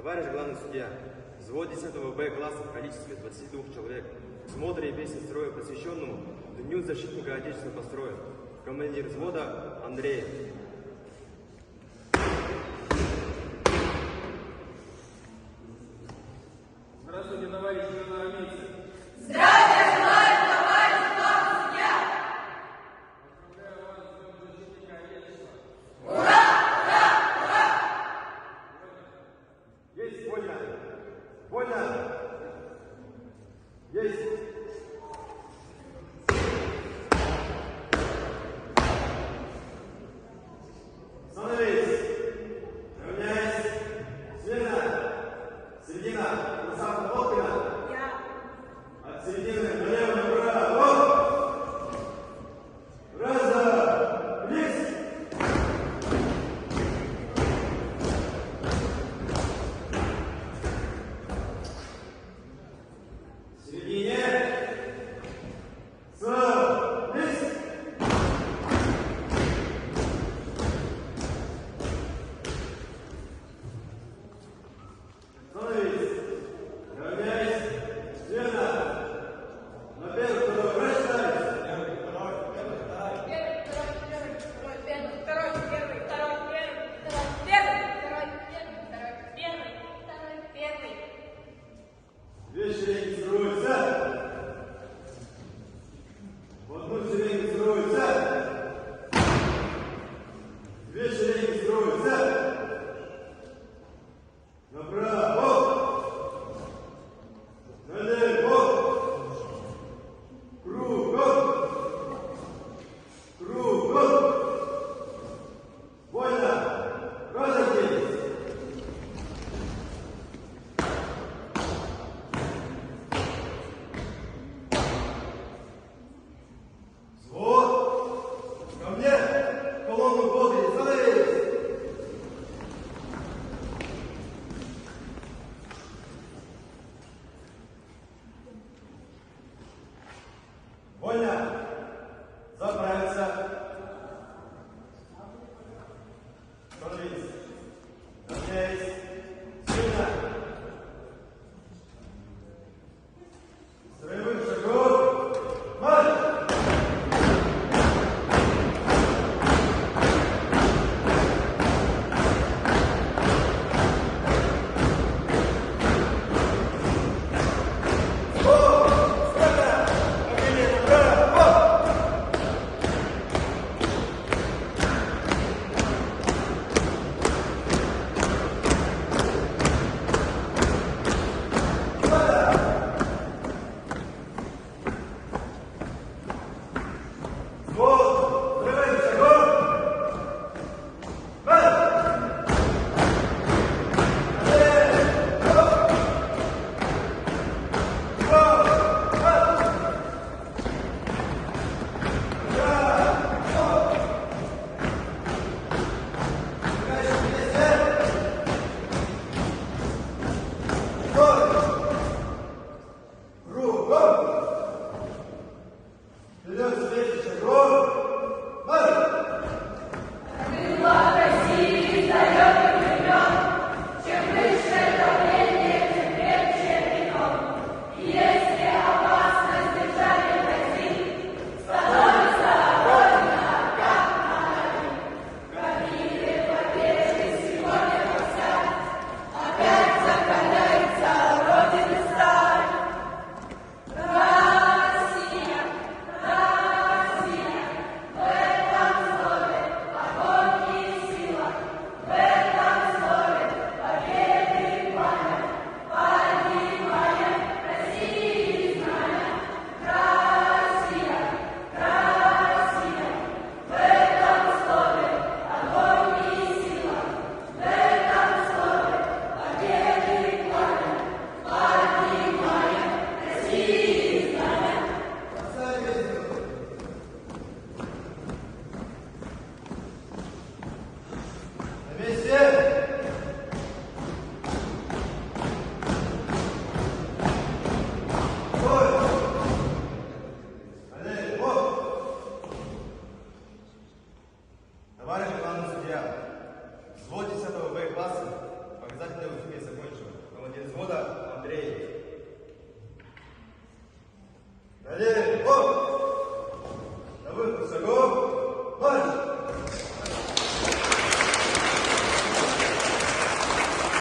Товарищ главный судья, взвод 10 Б класса в количестве 22 человек в смотре и песне строя, посвященному Дню защитника Отечества построен. Командир взвода Андрей. Здравствуйте, товарищи красноармейцы! Здравия желаю, товарищ главный судья! Поздравляю вас с Днем защитника Отечества! Ура! Ура! Ура! Есть, вольно! Вольно! Есть! Становись! Равняйсь! Смирно! Середина! Красавка Волкина! От середины налево направо! Раз, два, есть! В середине! Справа! Есть! Становись! Равняйсь! Смирно! На первый, второй, расставить! Первый, второй, первый, второй, первый, второй, первый. Две шеренги.